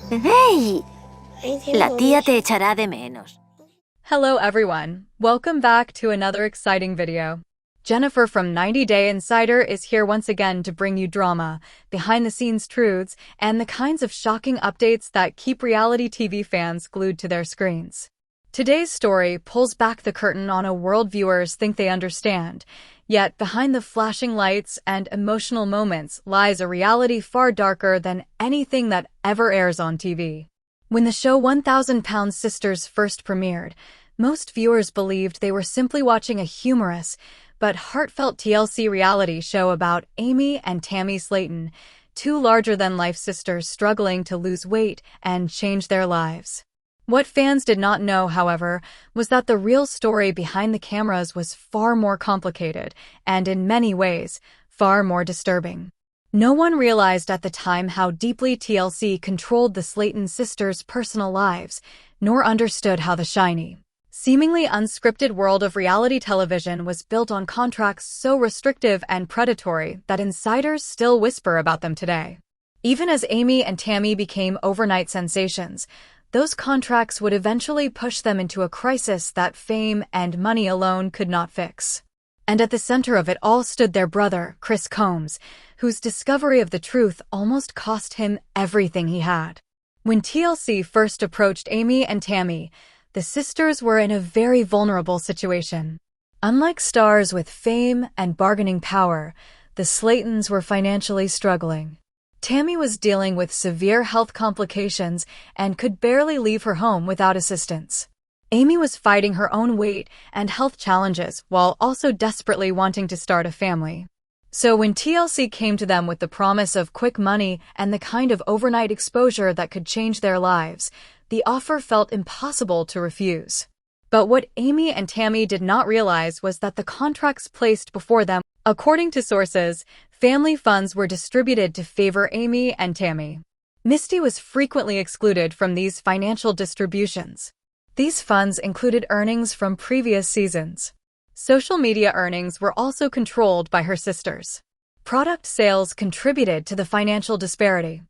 ¡Hey! La tía te echará de menos. Hello everyone, welcome back to another exciting video. Jennifer from 90 Day Insider is here once again to bring you drama, behind-the-scenes truths, and the kinds of shocking updates that keep reality TV fans glued to their screens. Today's story pulls back the curtain on a world viewers think they understand, yet behind the flashing lights and emotional moments lies a reality far darker than anything that ever airs on TV. When the show 1,000 Pound Sisters first premiered, most viewers believed they were simply watching a humorous but heartfelt TLC reality show about Amy and Tammy Slayton, two larger-than-life sisters struggling to lose weight and change their lives. What fans did not know, however, was that the real story behind the cameras was far more complicated and, in many ways, far more disturbing. No one realized at the time how deeply TLC controlled the Slayton sisters' personal lives, nor understood how the shiny, seemingly unscripted world of reality television was built on contracts so restrictive and predatory that insiders still whisper about them today. Even as Amy and Tammy became overnight sensations, those contracts would eventually push them into a crisis that fame and money alone could not fix. And at the center of it all stood their brother, Chris Combs, whose discovery of the truth almost cost him everything he had. When TLC first approached Amy and Tammy, the sisters were in a very vulnerable situation. Unlike stars with fame and bargaining power, the Slaytons were financially struggling. Tammy was dealing with severe health complications and could barely leave her home without assistance. Amy was fighting her own weight and health challenges while also desperately wanting to start a family. So when TLC came to them with the promise of quick money and the kind of overnight exposure that could change their lives, the offer felt impossible to refuse. But what Amy and Tammy did not realize was that the contracts placed before them, according to sources, family funds were distributed to favor Amy and Tammy. Misty was frequently excluded from these financial distributions. These funds included earnings from previous seasons. Social media earnings were also controlled by her sisters. Product sales contributed to the financial disparity.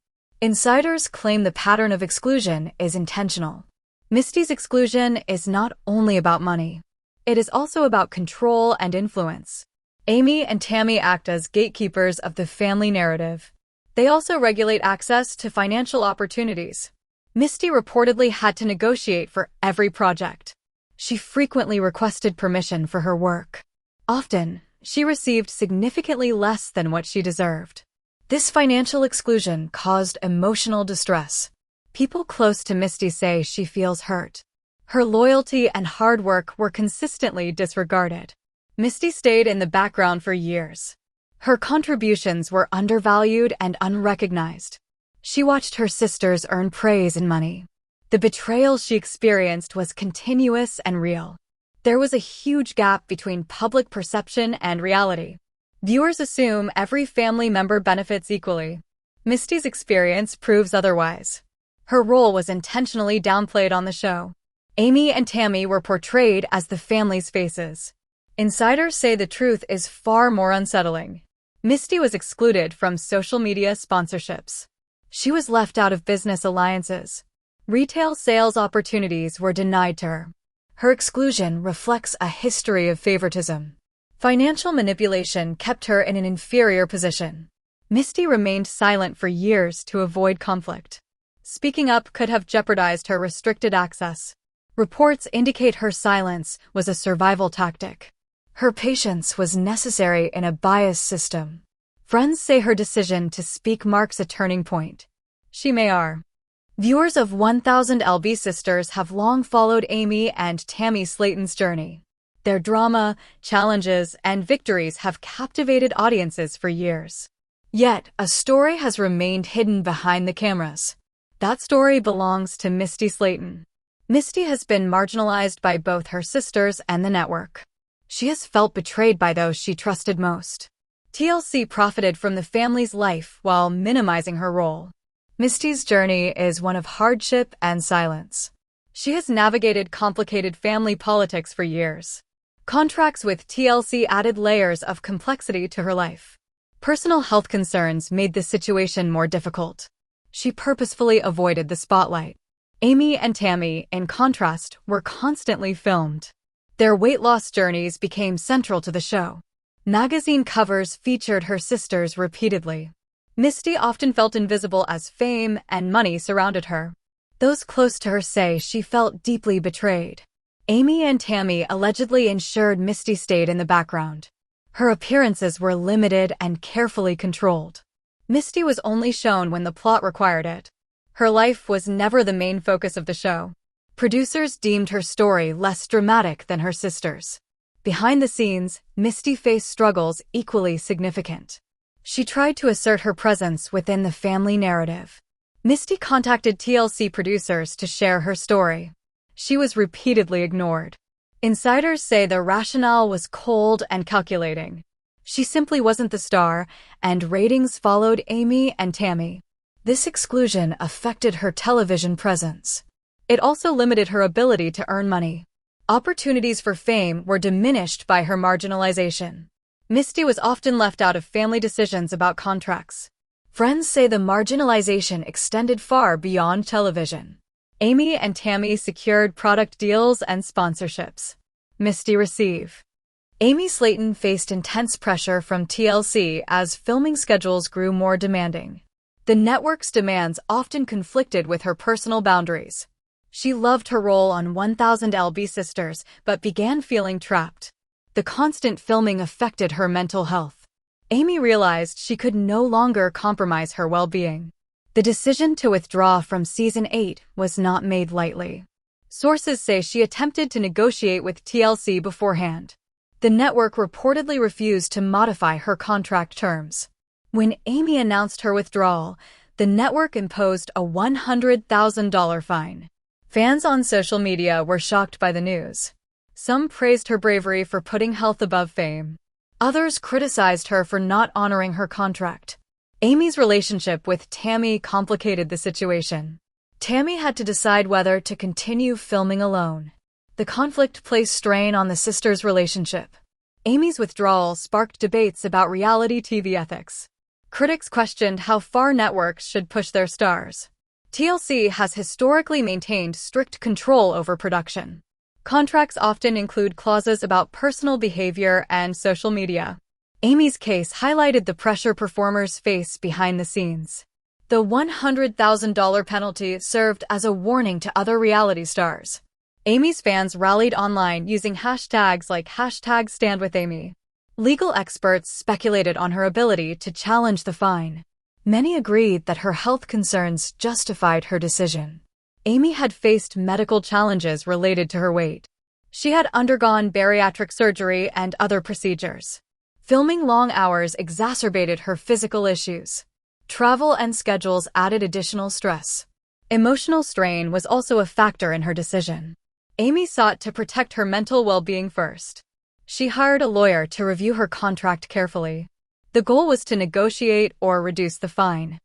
Insiders claim the pattern of exclusion is intentional. Misty's exclusion is not only about money. It is also about control and influence. Amy and Tammy act as gatekeepers of the family narrative. They also regulate access to financial opportunities. Misty reportedly had to negotiate for every project. She frequently requested permission for her work. Often, she received significantly less than what she deserved. This financial exclusion caused emotional distress. People close to Misty say she feels hurt. Her loyalty and hard work were consistently disregarded. Misty stayed in the background for years. Her contributions were undervalued and unrecognized. She watched her sisters earn praise and money. The betrayal she experienced was continuous and real. There was a huge gap between public perception and reality. Viewers assume every family member benefits equally. Misty's experience proves otherwise. Her role was intentionally downplayed on the show. Amy and Tammy were portrayed as the family's faces. Insiders say the truth is far more unsettling. Misty was excluded from social media sponsorships. She was left out of business alliances. Retail sales opportunities were denied to her. Her exclusion reflects a history of favoritism. Financial manipulation kept her in an inferior position. Misty remained silent for years to avoid conflict. Speaking up could have jeopardized her restricted access. Reports indicate her silence was a survival tactic. Her patience was necessary in a biased system. Friends say her decision to speak marks a turning point. She may are. Viewers of 1000 LB Sisters have long followed Amy and Tammy Slayton's journey. Their drama, challenges, and victories have captivated audiences for years. Yet, a story has remained hidden behind the cameras. That story belongs to Misty Slayton. Misty has been marginalized by both her sisters and the network. She has felt betrayed by those she trusted most. TLC profited from the family's life while minimizing her role. Misty's journey is one of hardship and silence. She has navigated complicated family politics for years. Contracts with TLC added layers of complexity to her life. Personal health concerns made the situation more difficult. She purposefully avoided the spotlight. Amy and Tammy, in contrast, were constantly filmed. Their weight loss journeys became central to the show. Magazine covers featured her sisters repeatedly. Misty often felt invisible as fame and money surrounded her. Those close to her say she felt deeply betrayed. Amy and Tammy allegedly ensured Misty stayed in the background. Her appearances were limited and carefully controlled. Misty was only shown when the plot required it. Her life was never the main focus of the show. Producers deemed her story less dramatic than her sisters. Behind the scenes, Misty faced struggles equally significant. She tried to assert her presence within the family narrative. Misty contacted TLC producers to share her story. She was repeatedly ignored. Insiders say the rationale was cold and calculating. She simply wasn't the star, and ratings followed Amy and Tammy. This exclusion affected her television presence. It also limited her ability to earn money. Opportunities for fame were diminished by her marginalization. Misty was often left out of family decisions about contracts. Friends say the marginalization extended far beyond television. Amy and Tammy secured product deals and sponsorships. Misty receive. Amy Slayton faced intense pressure from TLC as filming schedules grew more demanding. The network's demands often conflicted with her personal boundaries. She loved her role on 1000 lb Sisters, but began feeling trapped. The constant filming affected her mental health. Amy realized she could no longer compromise her well-being. The decision to withdraw from Season 8 was not made lightly. Sources say she attempted to negotiate with TLC beforehand. The network reportedly refused to modify her contract terms. When Amy announced her withdrawal, the network imposed a $100,000 fine. Fans on social media were shocked by the news. Some praised her bravery for putting health above fame. Others criticized her for not honoring her contract. Amy's relationship with Tammy complicated the situation. Tammy had to decide whether to continue filming alone. The conflict placed strain on the sisters' relationship. Amy's withdrawal sparked debates about reality TV ethics. Critics questioned how far networks should push their stars. TLC has historically maintained strict control over production. Contracts often include clauses about personal behavior and social media. Amy's case highlighted the pressure performers face behind the scenes. The $100,000 penalty served as a warning to other reality stars. Amy's fans rallied online using hashtags like #StandWithAmy. Legal experts speculated on her ability to challenge the fine. Many agreed that her health concerns justified her decision. Amy had faced medical challenges related to her weight. She had undergone bariatric surgery and other procedures. Filming long hours exacerbated her physical issues. Travel and schedules added additional stress. Emotional strain was also a factor in her decision. Amy sought to protect her mental well-being first. She hired a lawyer to review her contract carefully. The goal was to negotiate or reduce the fine.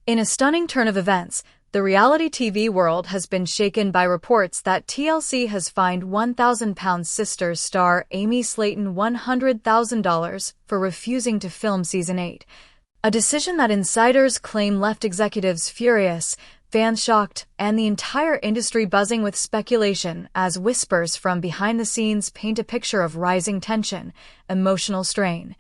In a stunning turn of events, the reality TV world has been shaken by reports that TLC has fined 1,000 Pound Sisters star Amy Slayton $100,000 for refusing to film Season 8. A decision that insiders claim left executives furious, fans shocked, and the entire industry buzzing with speculation as whispers from behind the scenes paint a picture of rising tension, emotional strain,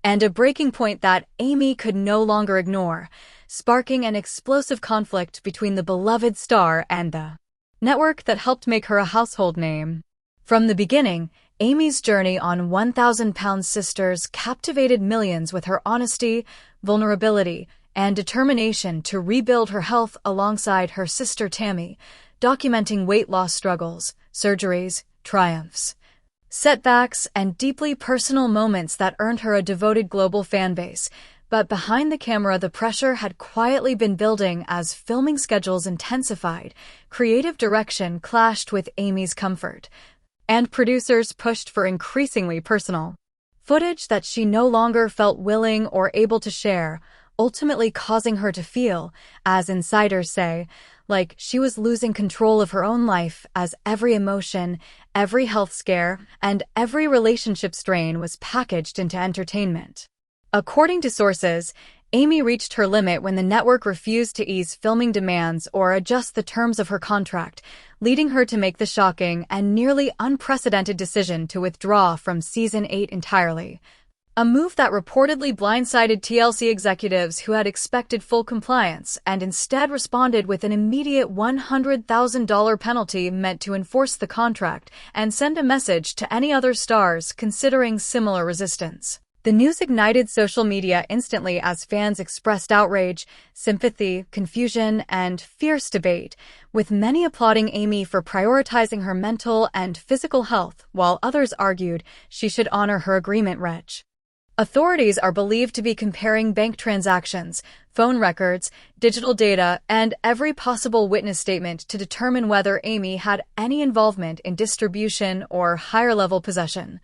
and a breaking point that Amy could no longer ignore, sparking an explosive conflict between the beloved star and the network that helped make her a household name. From the beginning, Amy's journey on 1,000 Pound Sisters captivated millions with her honesty, vulnerability, and determination to rebuild her health alongside her sister Tammy, documenting weight loss struggles, surgeries, triumphs, setbacks, and deeply personal moments that earned her a devoted global fanbase. But behind the camera, the pressure had quietly been building as filming schedules intensified, creative direction clashed with Amy's comfort, and producers pushed for increasingly personal footage that she no longer felt willing or able to share, ultimately causing her to feel, as insiders say, like she was losing control of her own life as every emotion, every health scare, and every relationship strain was packaged into entertainment. According to sources, Amy reached her limit when the network refused to ease filming demands or adjust the terms of her contract, leading her to make the shocking and nearly unprecedented decision to withdraw from Season 8 entirely. A move that reportedly blindsided TLC executives who had expected full compliance and instead responded with an immediate $100,000 penalty meant to enforce the contract and send a message to any other stars considering similar resistance. The news ignited social media instantly as fans expressed outrage, sympathy, confusion, and fierce debate, with many applauding Amy for prioritizing her mental and physical health, while others argued she should honor her agreement. Authorities are believed to be comparing bank transactions, phone records, digital data, and every possible witness statement to determine whether Amy had any involvement in distribution or higher-level possession.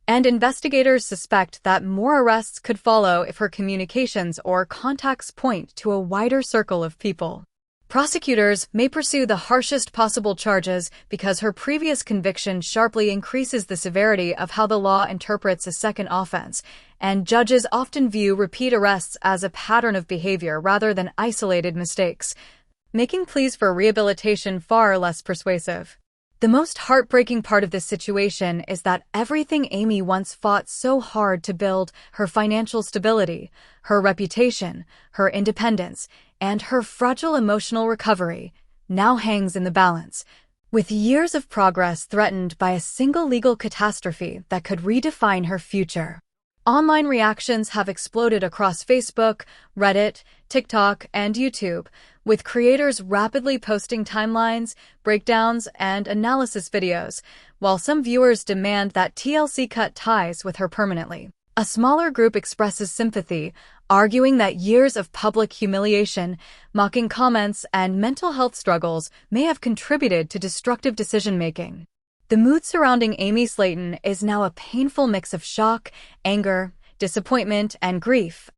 And investigators suspect that more arrests could follow if her communications or contacts point to a wider circle of people. Prosecutors may pursue the harshest possible charges because her previous conviction sharply increases the severity of how the law interprets a second offense, and judges often view repeat arrests as a pattern of behavior rather than isolated mistakes, making pleas for rehabilitation far less persuasive. The most heartbreaking part of this situation is that everything Amy once fought so hard to build, her financial stability, her reputation, her independence, and her fragile emotional recovery, now hangs in the balance, with years of progress threatened by a single legal catastrophe that could redefine her future. Online reactions have exploded across Facebook, Reddit, TikTok, and YouTube, with creators rapidly posting timelines, breakdowns, and analysis videos, while some viewers demand that TLC cut ties with her permanently. A smaller group expresses sympathy, arguing that years of public humiliation, mocking comments, and mental health struggles may have contributed to destructive decision-making. The mood surrounding Amy Slayton is now a painful mix of shock, anger, disappointment, and grief